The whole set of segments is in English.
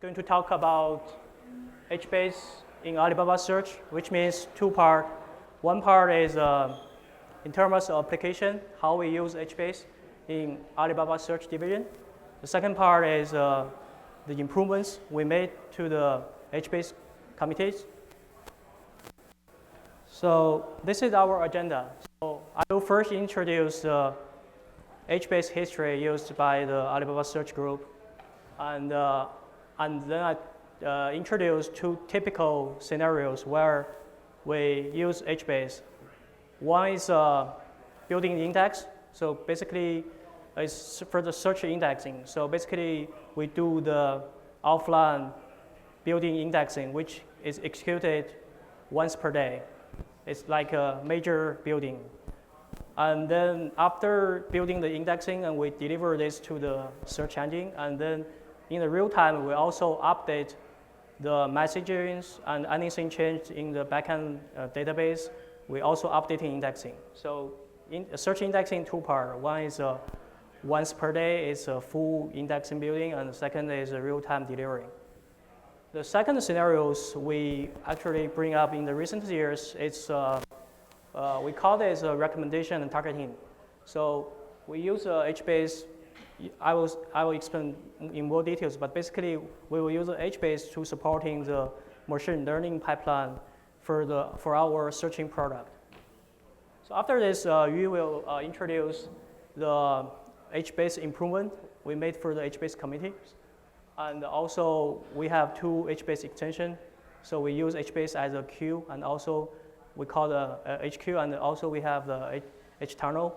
going to talk about HBase in Alibaba Search, which means two parts. One part is in terms of application, how we use HBase in Alibaba Search division. The second part is the improvements we made to the HBase committees. So this is our agenda. So I will first introduce the HBase history used by the Alibaba Search group, and then I introduce two typical scenarios where we use HBase. One is building the index. So basically, it's for the search indexing. So basically, we do the offline building indexing, which is executed once per day. It's like a major building. And then after building the indexing, and we deliver this to the search engine, and then in the real time, we also update the messages and anything changed in the backend database. We also update indexing. So in search indexing two parts. One is once per day, it's a full indexing building, and the second is a real-time delivery. The second scenarios we actually bring up in the recent years, it's we call this recommendation and targeting. So we use HBase. I will explain in more details, but basically we will use HBase to supporting the machine learning pipeline for our searching product. So after this, we will introduce the HBase improvement we made for the HBase committee. And also we have two HBase extensions. So we use HBase as a queue, and also we call the HQueue, and also we have the HTunnel.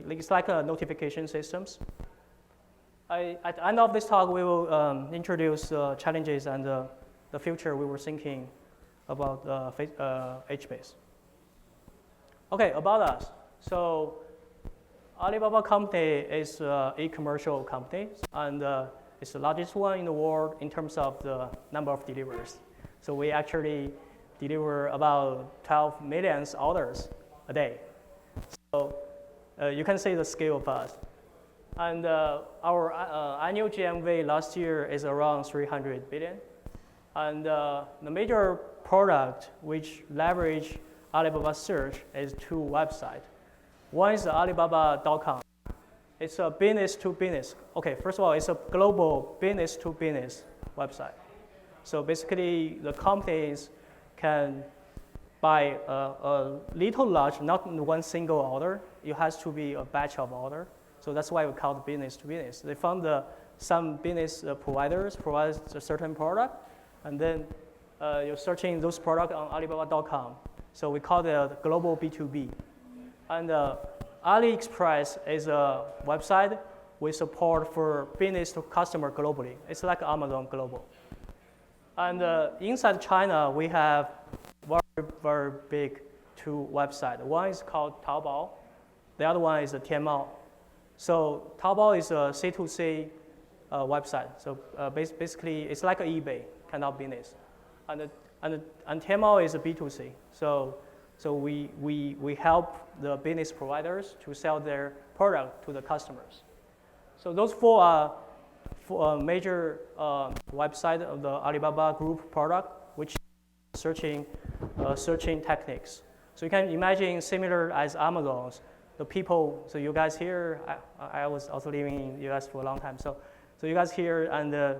It's like a notification systems. At the end of this talk, we will introduce challenges and the future we were thinking about HBase. Okay, about us. So Alibaba company is a commercial company, and it's the largest one in the world in terms of the number of deliveries. So we actually deliver about 12 million orders a day. So you can see the scale of us. And our annual GMV last year is around 300 billion. And the major product which leverage Alibaba Search is two websites. One is Alibaba.com. It's a business to business. Okay, first of all, it's a global business to business website. So basically, the companies can buy a little large, not one single order. It has to be a batch of order. So that's why we call it business to business. They found some business providers provide a certain product, and then you're searching those products on Alibaba.com. So we call it global B2B. And AliExpress is a website we support for business to customer globally. It's like Amazon Global. And inside China, we have very, very big two websites. One is called Taobao. The other one is Tianmao. So Taobao is a C2C website. So basically, it's like an eBay kind of business. And Tianmao is a B2C. So we help the business providers to sell their product to the customers. So those four are major website of the Alibaba Group product, which is searching techniques. So you can imagine similar as Amazon's. The people, so you guys here, I was also living in US for a long time. So you guys here, and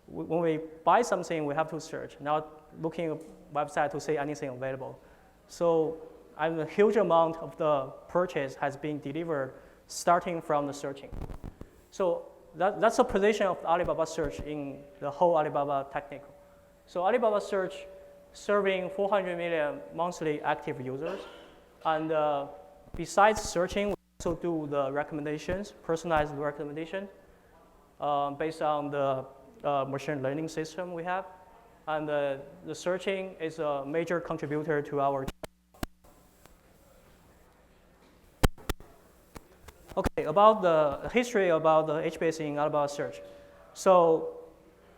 when we buy something, we have to search, not looking at website to see anything available. So a huge amount of the purchase has been delivered starting from the searching. So that's the position of Alibaba Search in the whole Alibaba technical. So Alibaba Search serving 400 million monthly active users, and besides searching, we also do the recommendations, personalized recommendation, based on the machine learning system we have. And the searching is a major contributor to our. Okay, about the history about the HBase in Alibaba Search. So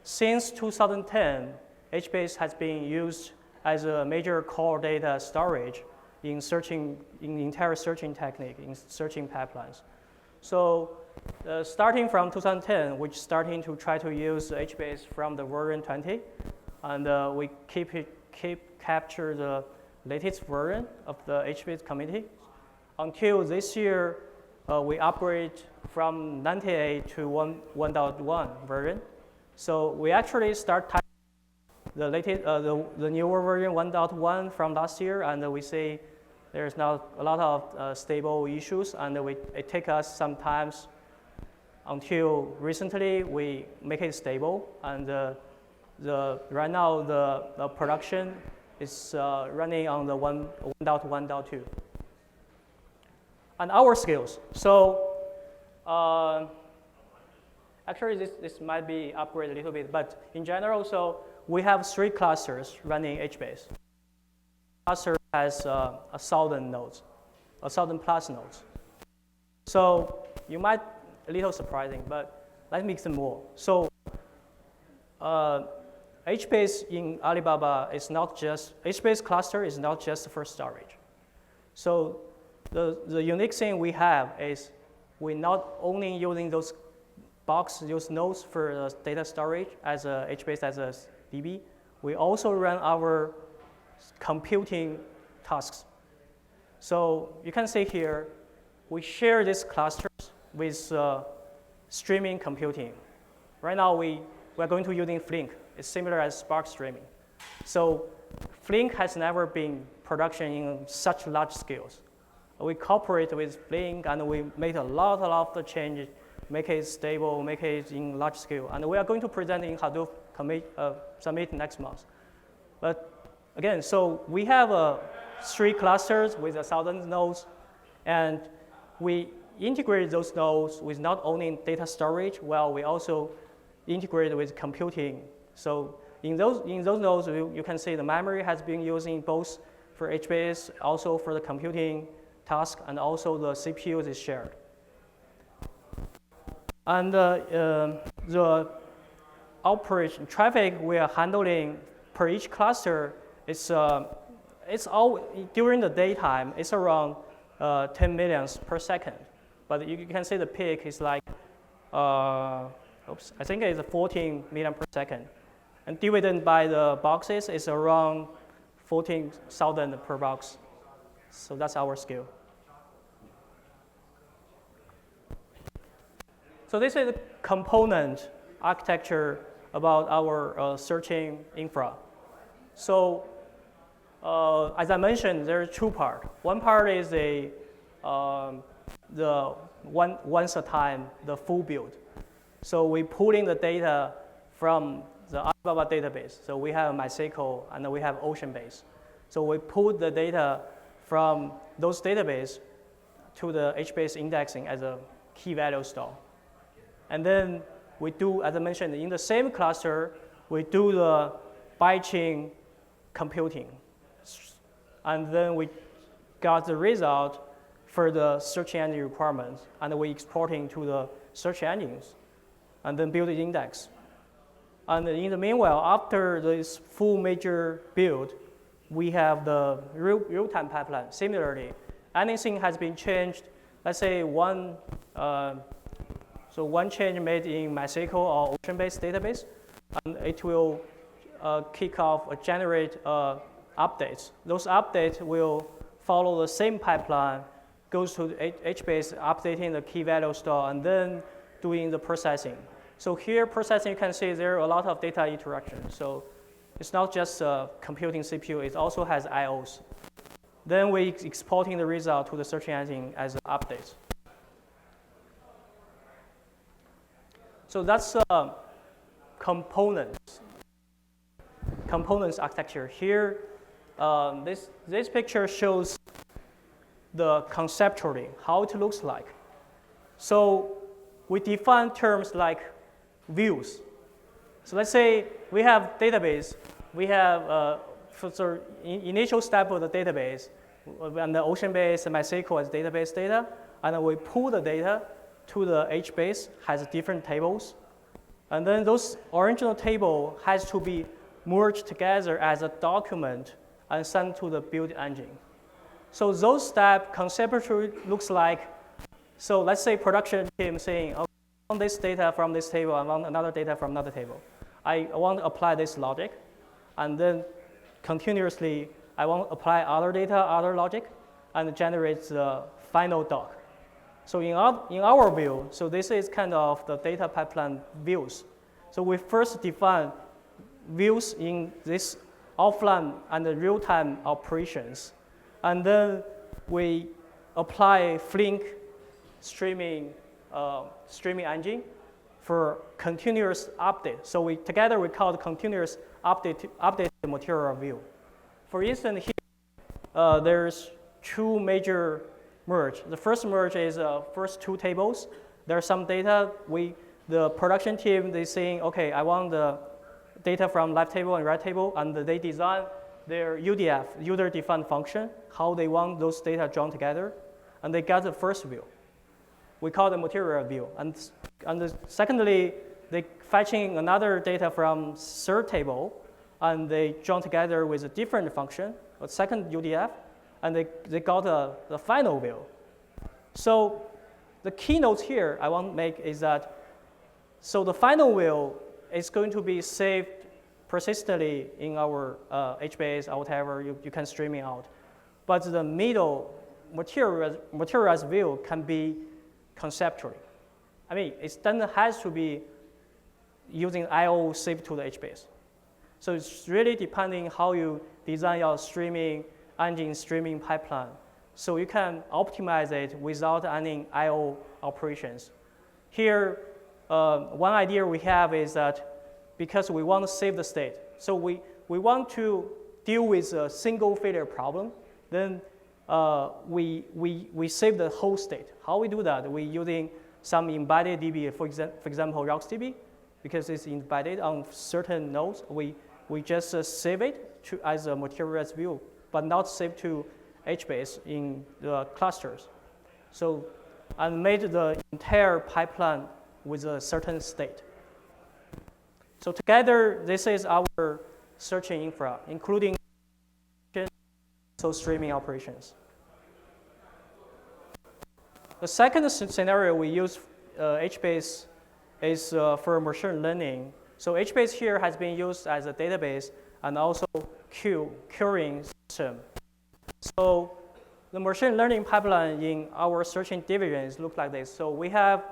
since 2010, HBase has been used as a major core data storage in the entire searching technique, in searching pipelines. So starting from 2010, we're starting to try to use HBase from the version 20, and we keep capture the latest version of the HBase community. Until this year, we upgrade from 98 to 1.1 version. So we actually start the latest, the newer version 1.1 from last year, and we see there's now a lot of stable issues, and it takes us some time until recently we make it stable, and right now the production is running on the 1.1.2. And our skills. So actually this might be upgraded a little bit, but in general, so we have 3 clusters running HBase. Cluster has 1,000 nodes, 1,000 plus nodes. So you might a little surprising, but let's make them more. So HBase in Alibaba is not just, HBase cluster is not just for storage. So the unique thing we have is we're not only using those those nodes for data storage as a HBase as a DB, we also run our computing tasks. So you can see here, we share these clusters with streaming computing. Right now, we're going to using Flink. It's similar as Spark streaming. So Flink has never been production in such large scales. We cooperate with Flink, and we made a lot of changes, make it stable, make it in large scale. And we are going to present in Hadoop Summit next month. But again, so we have 3 clusters with 1,000 nodes, and we integrate those nodes with not only data storage, well, we also integrate with computing. So in those nodes, you can see the memory has been using both for HBase, also for the computing task, and also the CPUs is shared. And the operation traffic we are handling per each cluster is during the daytime, it's around 10 millions per second. But you can see the peak is like, I think it's 14 million per second. And divided by the boxes is around 14,000 per box. So that's our scale. So this is the component architecture about our searching infra. So as I mentioned, there are 2 parts. One part is the once a time, the full build. So we pull in the data from the Alibaba database. So we have MySQL and we have HBase. So we pull the data from those databases to the HBase indexing as a key value store. And then we do, as I mentioned, in the same cluster, we do the by-chain computing. And then we got the result for the search engine requirements, and we exporting to the search engines, and then build the index. And in the meanwhile, after this full major build, we have the real-time pipeline. Similarly, anything has been changed, let's say one change made in MySQL or HBase database, and it will kick off or generate updates. Those updates will follow the same pipeline, goes to HBase, updating the key value store, and then doing the processing. So here, processing, you can see there are a lot of data interactions. So it's not just computing CPU, it also has IOs. Then we exporting the result to the search engine as updates. So that's components architecture. Here, this picture shows the conceptually, how it looks like. So we define terms like views. So let's say we have database, we have initial step of the database, and the HBase and MySQL as database data, and we pull the data to the HBase, has different tables. And then those original table has to be merged together as a document and sent to the build engine. So those steps conceptually looks like So let's say production team saying, okay, I want this data from this table, I want another data from another table. I want to apply this logic, and then continuously I want to apply other data, other logic, and generate the final doc. So in our view, so this is kind of the data pipeline views. So we first define views in this offline and real-time operations, and then we apply Flink streaming engine for continuous update. So together we call it continuous update material view. For instance, here there's two major merge. The first merge is first two tables. There's some data. The production team, they saying, okay, I want the data from left table and right table, and they design their UDF, user-defined function, how they want those data joined together, and they got the first view. We call the material view. And secondly, they fetching another data from third table, and they join together with a different function, a second UDF, and they got the final view. So the keynote here I want to make is that, so the final view is going to be saved persistently in our HBase or whatever you can stream it out. But the middle materialized view can be conceptually. I mean, it doesn't have to be using I/O saved to the HBase. So it's really depending how you design your streaming engine, streaming pipeline. So you can optimize it without any I/O operations. Here, one idea we have is that because we want to save the state, so we want to deal with a single failure problem, then we save the whole state. How we do that? We're using some embedded DB, for example, RocksDB, because it's embedded on certain nodes. We just save it as a materialized view, but not save to HBase in the clusters. So I made the entire pipeline with a certain state. So together, this is our searching infra, including streaming operations. The second scenario we use HBase is for machine learning. So HBase here has been used as a database and also queuing system. So the machine learning pipeline in our searching divisions look like this. So we have,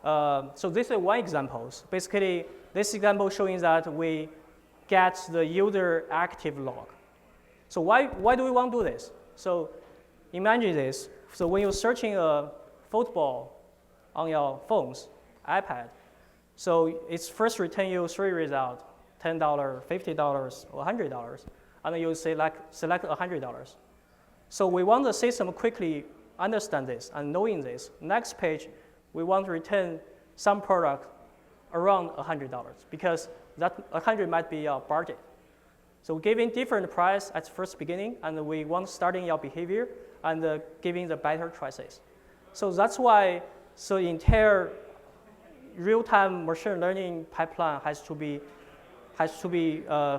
so this is one example. Basically, this example showing that we get the user active log. So why do we want to do this? So imagine this. So when you're searching a football on your phones, iPad, so it's first return you three results, $10, $50, or $100, and then you select $100. So we want the system quickly understand this and knowing this. Next page, we want to return some product around $100 because that 100 might be your budget. So giving different price at first beginning, and we want starting your behavior and giving the better choices. So that's why the entire real-time machine learning pipeline has to be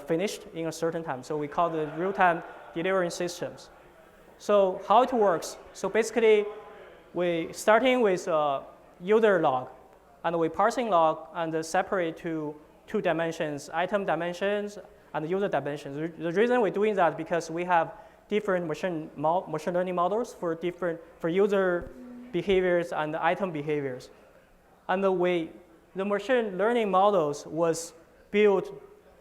finished in a certain time. So we call the real-time delivering systems. So how it works? So basically, we starting with a user log, and we parsing log and separate to two dimensions, item dimensions and user dimensions. The reason we're doing that because we have different machine learning models for user behaviors and item behaviors. And the machine learning models was built,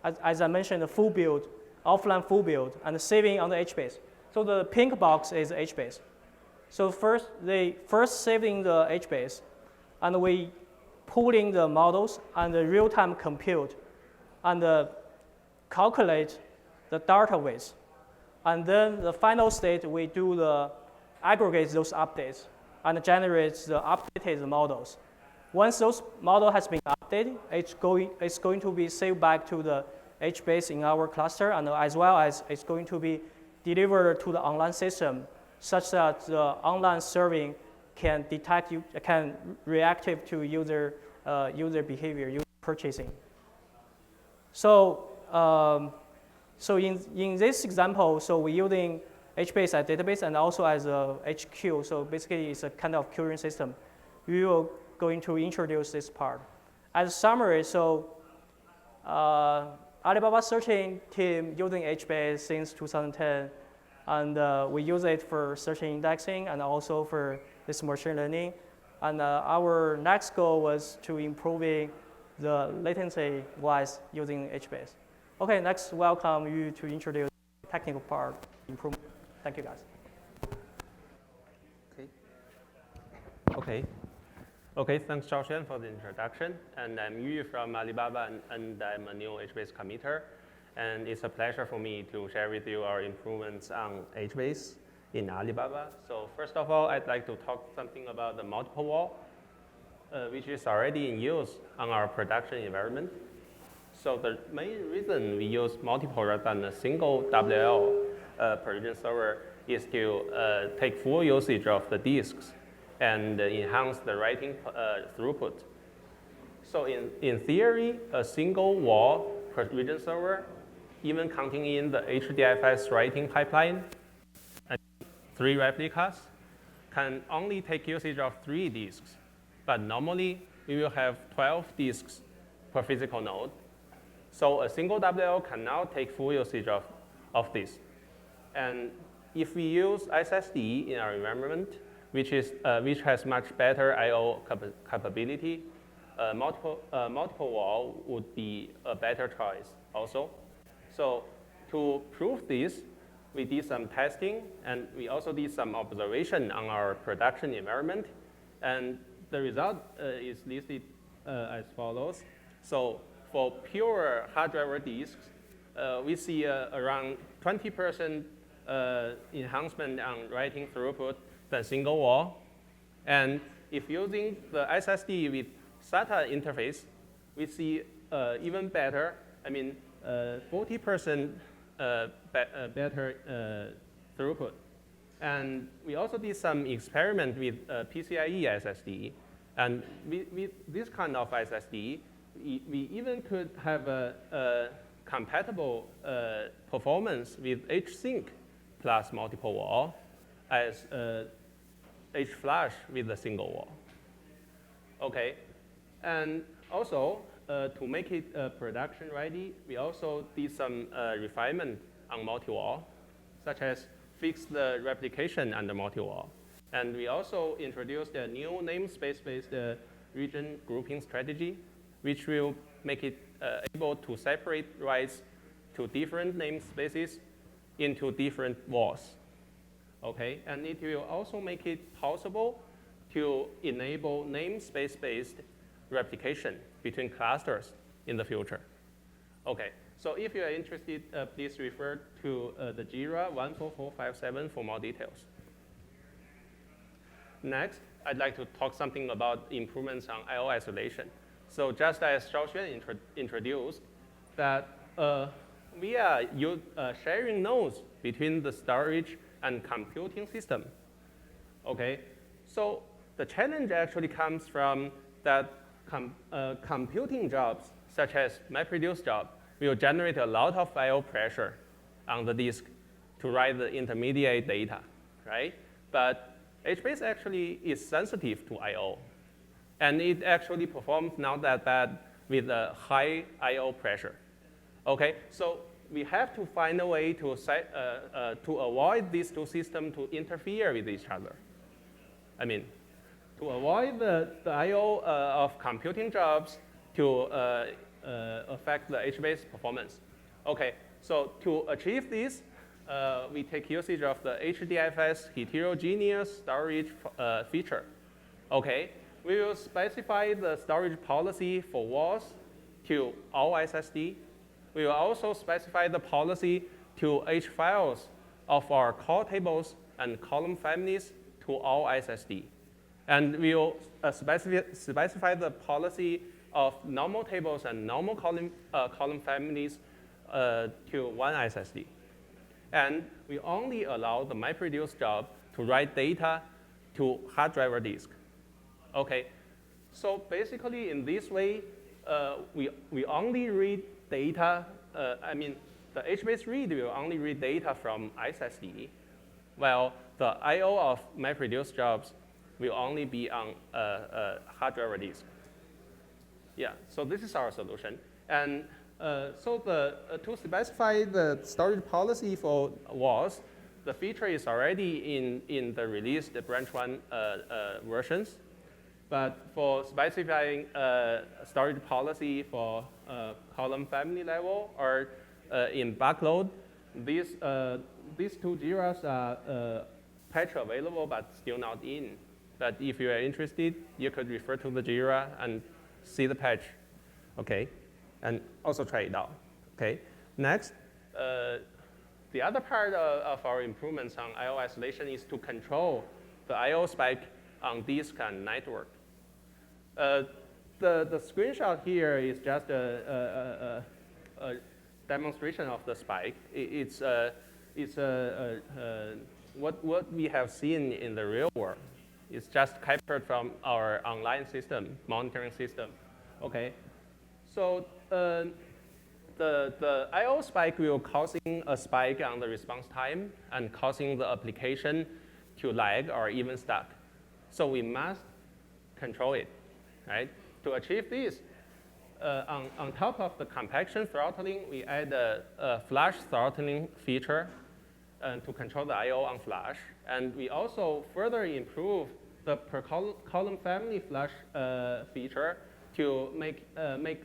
as I mentioned, a full build, offline full build, and saving on the HBase. So the pink box is HBase. So they first saving the HBase, and we pulling the models and the real-time compute, and calculate the data weights. And then the final state, we do the aggregate those updates and generate the updated models. Once those model has been updated, it's going to be saved back to the HBase in our cluster, and as well as it's going to be delivered to the online system, such that the online serving can detect can reactive to user behavior, user purchasing. So in this example, so we're using HBase as database and also as a HQueue. So basically, it's a kind of queuing system. We will going to introduce this part. As a summary, so Alibaba searching team using HBase since 2010, and we use it for search indexing and also for this machine learning. And our next goal was to improving the latency wise using HBase. Okay, next welcome you to introduce the technical part improvement. Thank you guys. Okay, thanks Shaoxuan for the introduction. And I'm Yu from Alibaba, and I'm a new HBase committer. And it's a pleasure for me to share with you our improvements on HBase in Alibaba. So first of all, I'd like to talk something about the multiple wall, which is already in use on our production environment. So the main reason we use multiple rather than a single WL per region server is to take full usage of the disks and enhance the writing throughput. So in theory, a single wall per region server, even counting in the HDFS writing pipeline, and 3 replicas, can only take usage of 3 disks. But normally, we will have 12 disks per physical node. So a single WL can now take full usage of this. And if we use SSD in our environment, which has much better I/O capability, multiple wall would be a better choice also. So to prove this, we did some testing, and we also did some observation on our production environment. And the result is listed as follows. So for pure hard driver disks, we see around 20% enhancement on writing throughput than single wall. And if using the SSD with SATA interface, we see even better, 40% better throughput. And we also did some experiment with PCIe SSD. And with this kind of SSD, we even could have a compatible performance with HSync plus multiple wall as HFlash with a single wall. Okay, and also to make it production ready, we also did some refinement on multi-wall, such as fix the replication under multi-wall. And we also introduced a new namespace-based region grouping strategy, which will make it able to separate writes to different namespaces into different walls. Okay, and it will also make it possible to enable namespace-based replication between clusters in the future. Okay, so if you are interested, please refer to the JIRA 14457 for more details. Next, I'd like to talk something about improvements on I/O isolation. So just as Shaoxuan introduced, that we are sharing nodes between the storage and computing system. Okay, so the challenge actually comes from that computing jobs, such as MapReduce job, will generate a lot of I/O pressure on the disk to write the intermediate data, right? But HBase actually is sensitive to I/O, and it actually performs not that bad with a high I/O pressure. Okay, so we have to find a way to avoid these two systems to interfere with each other. To avoid the I/O of computing jobs to affect the HBase performance. Okay, so to achieve this, we take usage of the HDFS heterogeneous storage feature. Okay, we will specify the storage policy for walls to all SSD. We will also specify the policy to H files of our call tables and column families to all SSD. And we will specify the policy of normal tables and normal column families to one SSD. And we only allow the MapReduce job to write data to hard driver disk. Okay, so basically in this way, we only read data, the HBase read will only read data from SSD, while the I/O of MapReduce jobs will only be on hard drive disk. Yeah, so this is our solution. And so to specify the storage policy for WAS, the feature is already in the released branch 1 versions. But for specifying storage policy for column family level or in backload, these two JIRAs are patch available but still not in. But if you are interested, you could refer to the JIRA and see the patch, okay, and also try it out, okay. Next, the other part of our improvements on I/O isolation is to control the I/O spike on disk and network. The screenshot here is just a demonstration of the spike. It's what we have seen in the real world. It's just captured from our online system, monitoring system, okay? So the I/O spike will causing a spike on the response time and causing the application to lag or even stuck. So we must control it, right? To achieve this, on top of the compaction throttling, we add a flash throttling feature to control the I/O on flash. And we also further improve the per column family flash feature to make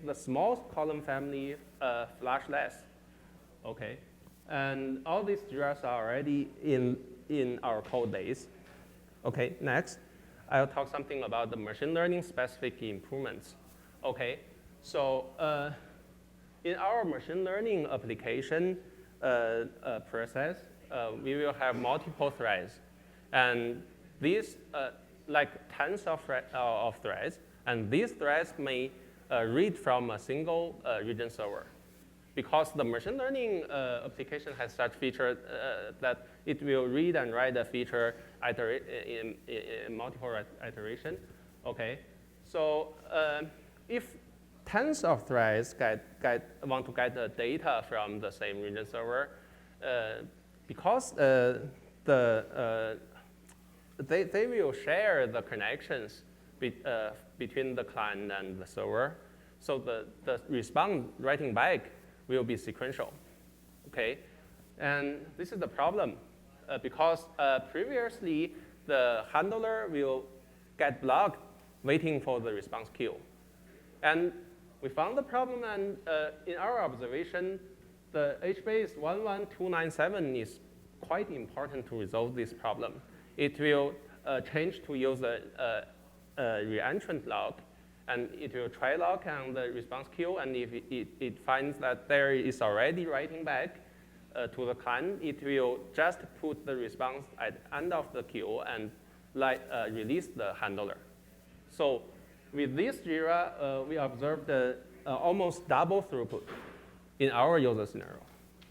the small column family flash less. Okay, and all these JIRAs are already in our code base. Okay, next, I'll talk something about the machine learning specific improvements. Okay, so in our machine learning application process, we will have multiple threads, and these like tens of threads, and these threads may read from a single region server. Because the machine learning application has such feature that it will read and write a feature in multiple iteration. Okay, so if tens of threads want to get the data from the same region server, because they will share the connections between the client and the server, so the response writing back will be sequential, okay? And this is the problem because previously the handler will get blocked waiting for the response queue. And we found the problem, and in our observation, the HBase 11297 is quite important to resolve this problem. It will change to use a reentrant lock, and it will try lock on the response queue, and if it finds that there is already writing back to the client, it will just put the response at the end of the queue and release the handler. So with this JIRA, we observed almost double throughput in our user scenario,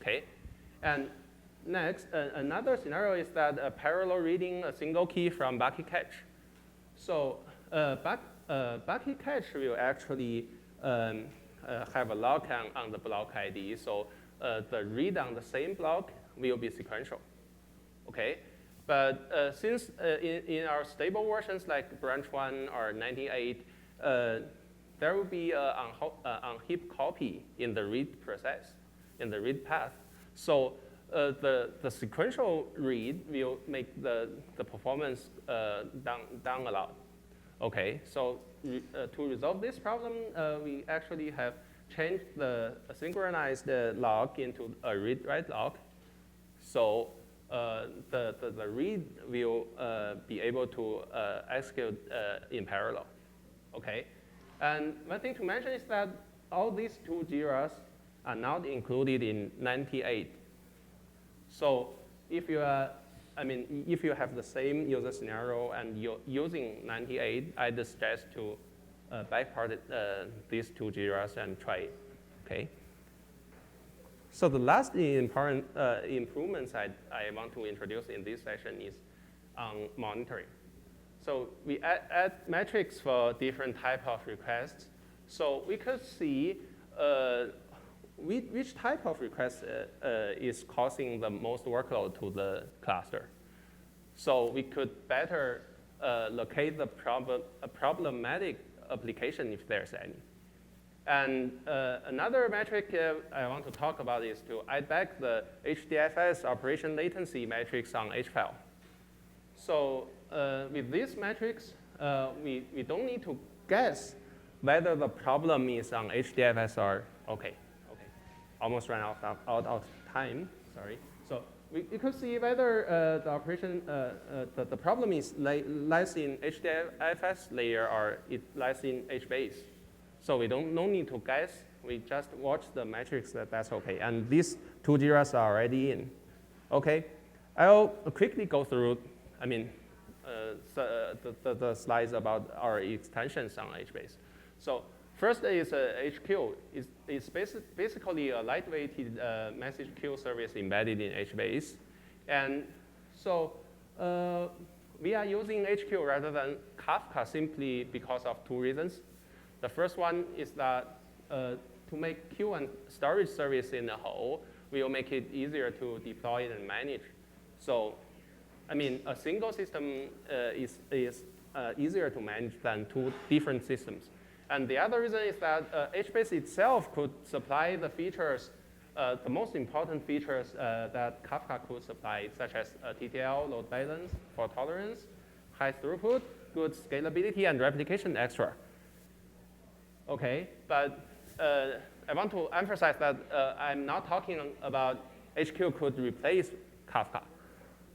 okay? And next, another scenario is that parallel reading a single key from bucket cache. So bucket cache will actually have a lock on the block ID, so the read on the same block will be sequential, okay? But since in our stable versions like branch 1 or 98, there will be an heap copy in the read process, in the read path. So the sequential read will make the performance down a lot. Okay, so to resolve this problem, we actually have changed the synchronized lock into a read-write lock. So the read will be able to execute in parallel. Okay, and one thing to mention is that all these two JIRAs are not included in 98. So if you if you have the same user scenario and you're using 98, I suggest to backpart these two JIRAs and try it, okay? So the last important improvements I want to introduce in this session is on monitoring. So we add metrics for different type of requests. So we could see which type of request is causing the most workload to the cluster. So we could better locate the problematic application if there's any. And another metric I want to talk about is to add back the HDFS operation latency metrics on H-file. So with these metrics, we don't need to guess whether the problem is on HDFS or, okay, almost ran out of time, sorry. So we could see whether the operation, the problem is lies in HDFS layer or it lies in HBase. So we no need to guess. We just watch the metrics that's okay. And these two JIRAs are already in. Okay, I'll quickly go through, the slides about our extensions on HBase. So first is HQueue. It's basically a lightweighted message queue service embedded in HBase. And so we are using HQueue rather than Kafka simply because of two reasons. The first one is that to make queue and storage service in a whole, we will make it easier to deploy and manage. So, a single system is easier to manage than two different systems. And the other reason is that HBase itself could supply the features, the most important features that Kafka could supply, such as TTL, load balance, fault tolerance, high throughput, good scalability, and replication extra. Okay, but I want to emphasize that I'm not talking about HQueue could replace Kafka.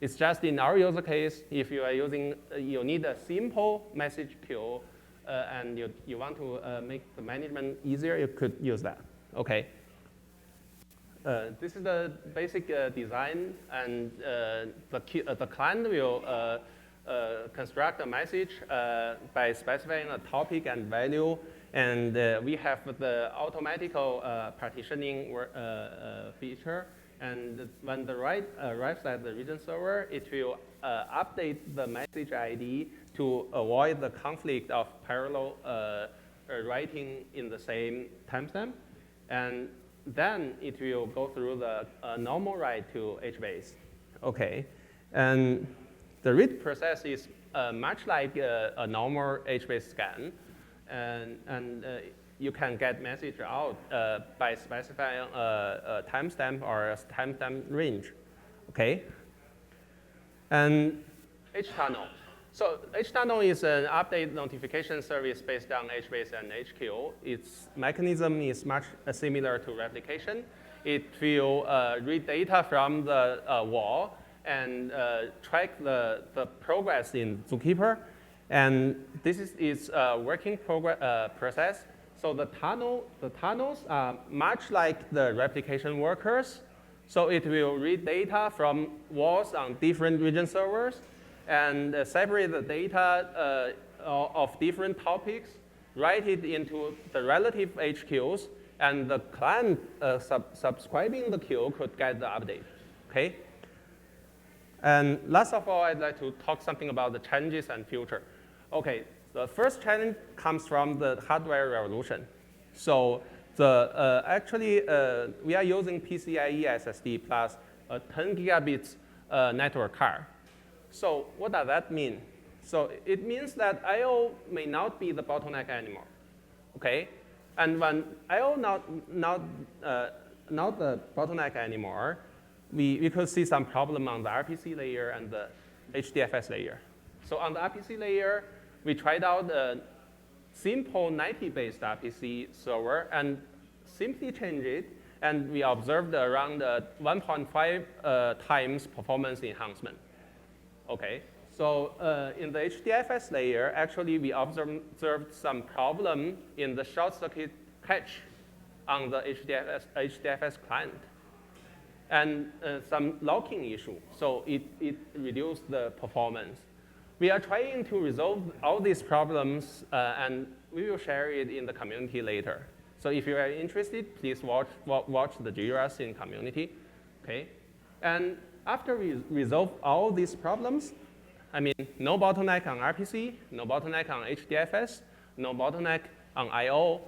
It's just in our user case, if you are using, you need a simple message queue and you want to make the management easier, you could use that. Okay. This is the basic design, and the client will construct a message by specifying a topic and value. And we have the automatical partitioning feature. And when the write arrives at the region server, it will update the message ID to avoid the conflict of parallel writing in the same timestamp. And then it will go through the normal write to HBase. Okay. And the read process is much like a normal HBase scan. And you can get message out by specifying a timestamp or a timestamp range, okay? And HTunnel. So HTunnel is an update notification service based on HBase and HQueue. Its mechanism is much similar to replication. It will read data from the wall and track the progress in Zookeeper. And this is its working process. So the tunnels are much like the replication workers. So it will read data from walls on different region servers and separate the data of different topics, write it into the relative HQs, and the client subscribing the queue could get the update, okay? And last of all, I'd like to talk something about the challenges and future. Okay, the first challenge comes from the hardware revolution. So actually, we are using PCIe SSD plus a 10 gigabits network card. So what does that mean? So it means that I/O may not be the bottleneck anymore, okay? And when I/O not the bottleneck anymore, we could see some problem on the RPC layer and the HDFS layer. So on the RPC layer, we tried out a simple 90-based RPC server and simply changed it, and we observed around 1.5 times performance enhancement. Okay, so in the HDFS layer, actually we observed some problem in the short circuit catch on the HDFS client, and some locking issue. So it reduced the performance. We are trying to resolve all these problems, and we will share it in the community later. So if you are interested, please watch the JIRAs in community, okay? And after we resolve all these problems, no bottleneck on RPC, no bottleneck on HDFS, no bottleneck on I/O,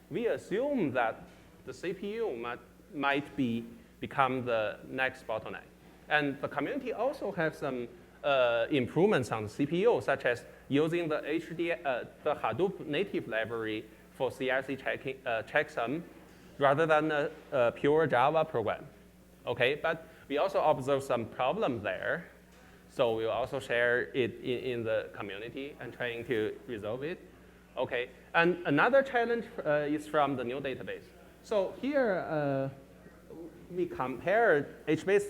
we assume that the CPU might become the next bottleneck. And the community also has some improvements on the CPU, such as using the the Hadoop native library for CRC checksum, rather than a pure Java program. Okay, but we also observe some problems there, so we'll also share it in the community and trying to resolve it. Okay, and another challenge is from the new database. So here we compare HBase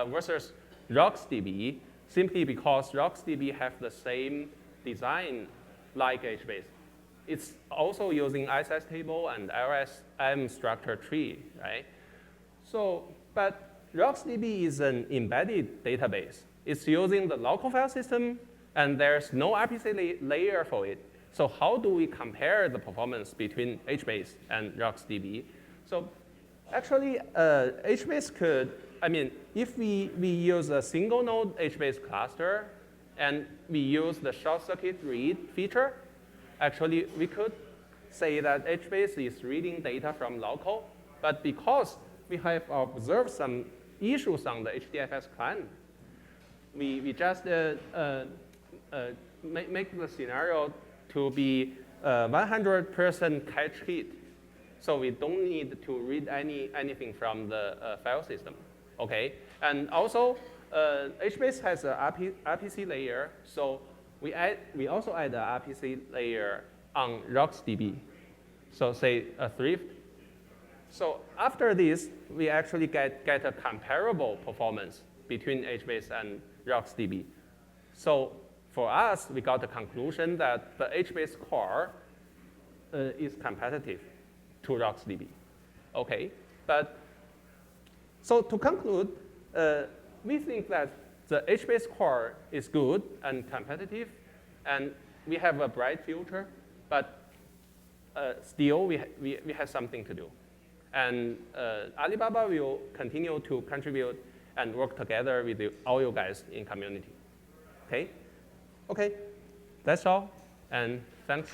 versus RocksDB simply because RocksDB have the same design like HBase. It's also using ISS table and LSM structure tree, right? So, but RocksDB is an embedded database. It's using the local file system, and there's no RPC layer for it. So how do we compare the performance between HBase and RocksDB? So actually, HBase could, I mean, if we use a single node HBase cluster, and we use the short circuit read feature, actually, we could say that HBase is reading data from local, but because we have observed some issues on the HDFS client, we just make the scenario to be 100% cache hit. So we don't need to read anything from the file system, okay? And also, HBase has an RPC layer, so we also add an RPC layer on RocksDB. So say a thrift. So after this, we actually get a comparable performance between HBase and RocksDB. So for us, we got the conclusion that the HBase core is competitive to RocksDB. Okay, but so to conclude, we think that the HBase core is good and competitive, and we have a bright future, but still we have something to do. And Alibaba will continue to contribute and work together with all you guys in community. Okay? Okay, that's all, and thanks.